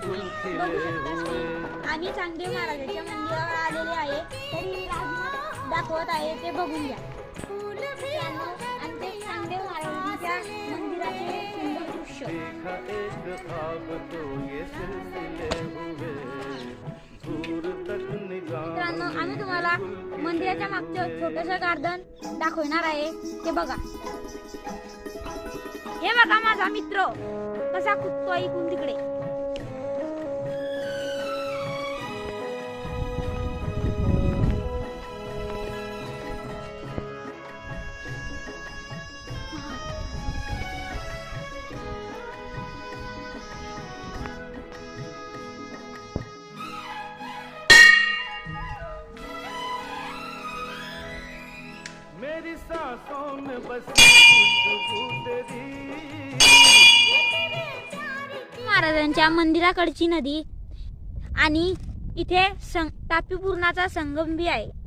बघू शकता आम्ही चांगदेव महाराजांच्या मंदिरावर आलेले आहे, तरी राजू दाखवत आहे ते बघून घ्या. आणि ते चांगदेव महाराजांच्या मंदिराचे सुंदर दृश्य. मित्रांनो, आम्ही तुम्हाला मंदिराच्या मागचं छोटंसं गार्डन दाखवणार आहे, ते बघा. हे बघा माझा मित्र कसा कुदतो इकडून तिकडे. मेरी सांसों में बसी खुशबू तेरी. महाराजांच्या मंदिराकडची नदी आणि इथे तापी पूर्णाचा संगम बी आहे.